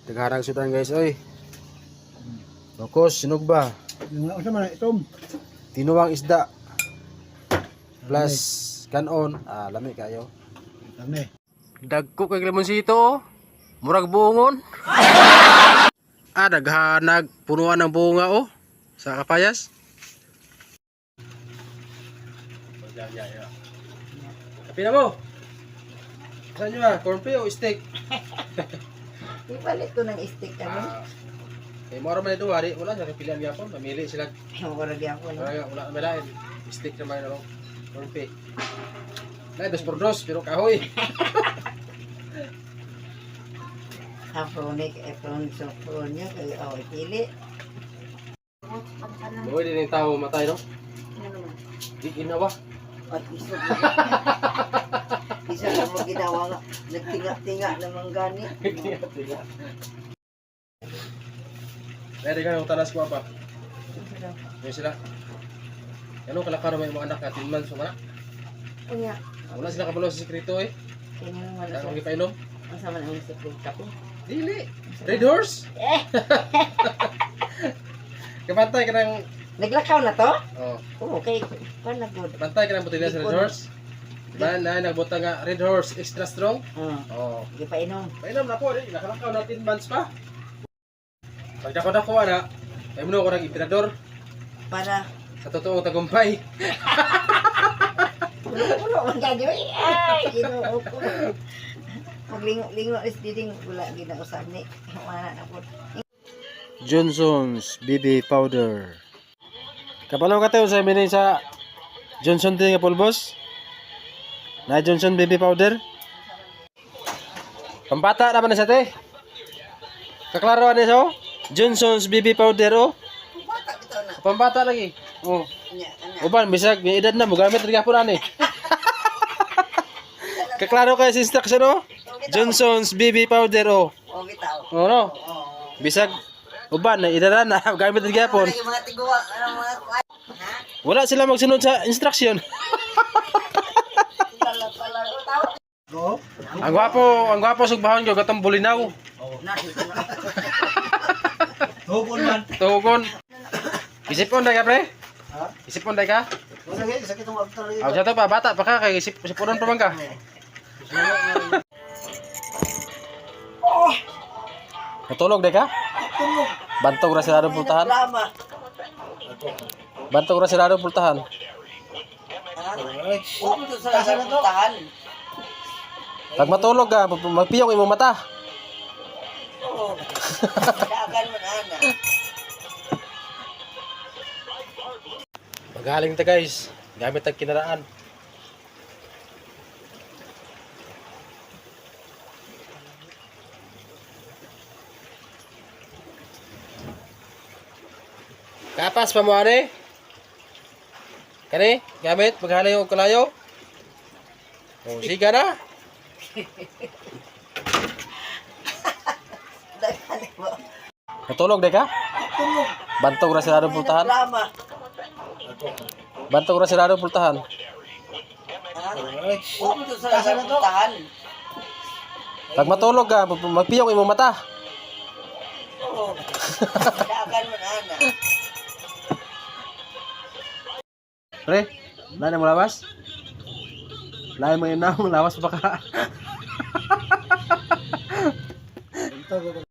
Tagharang sudan guys, oy. Focus, sinog ba? Ano man itom? Tinuwang isda. Plus kanon, lami kayo. Dami. Dagko kay limonsito, oh. Murag buongon. Daghanag punuan ng bunga oh sa kapayas. Kapi na mo. Saan nyo corn pie o steak? Ipalit ko ng stick kami. Moro man ito, wala sa pilihan yapon, mamili sila. Murag ako no. Wala malain. Steak naman ano, corn pie. Nay dos por dos pero kahoy. Afronik, niya kay pili. Boy din yung tao matay no. Ano naman? Di ginawa. At isa. Isa lang mo ginawa nga. Nagtinga-tinga naman gani. Pwede ka yung talas ko pa. Yung sila. Ano kalakaro may mga anak na 10 months mga. Kunya. Wala sila kabalo sa sekreto eh. Kanya naman Kaya sa. kung ipainom. Ang sama ng secret ko. Dili. Red horse. Kapantay ka ng... Naglakaw na to? Oh. Oo, okay. Paano nagod? Kapantay ka ng butilya sa red horse. Na nagbota nga red horse extra strong. Oh. Hindi pa inom. Painom na po. Nakalakaw na 10 months pa. Pagdako-dako na. Ay mo ko ng emperador. Para Sa totoong tagumpay. pulo-pulo man gagawin. Ay, ginoo ko. Maglingo-lingo is diding wala ginausan ni. Wala na po. Johnson's BB powder. Kapalaw ka tayo sa minin sa Johnson din nga pulbos. Na Johnson BB powder. Pampata naman na sa te. Kaklaro ano so? Johnson's BB powder oh. Bata bitaw na. Pampata lagi. Oh. Nya, ana. Uban bisag may edad na mo gamit rin po ani. Kaklaro kayo sa instruction oh. Johnson's BB powder oh. O bitaw. Oh no. Oo. Bisag uban na edad na gamit rin gyapon. Lagi mga tiguwa, ano mga kuan. Ha? Wala sila magsunod sa instruction. Pala utaw. Go. Ang gwapo sugbahon ko gatong bulinaw. Na. Hukon man. Tugon. Isipon day ka pre? Ha? Isipon day ka? Wala gyud sakit ang after. Aw sa to pa bata pa ka kay isiponon pa man ka. Natulog day ka? Tulog. Bantog ra sila pultahan. Drama. Bantog ra sila pultahan. Oo, to sa tahan. Pag matulog ka, magpiyong imong mata. Oo. Dagan man ana. Magaling ta guys. Gamit ang kinaraan. Kapas pa mo ani? Kani, gamit maghalayo og kalayo. Oh, siga na. Dagan mo. Natulog day ka? Tulog. Bantog ra sila pultahan. Drama. Bantog ra sila pultahan. Oo, to sa tahan. Pag matulog ka, magpiyong imong mata. Oo. Dagan man ana. Pre, lain mo lawas? Lain mo inam, lawas pa ka. Ito go.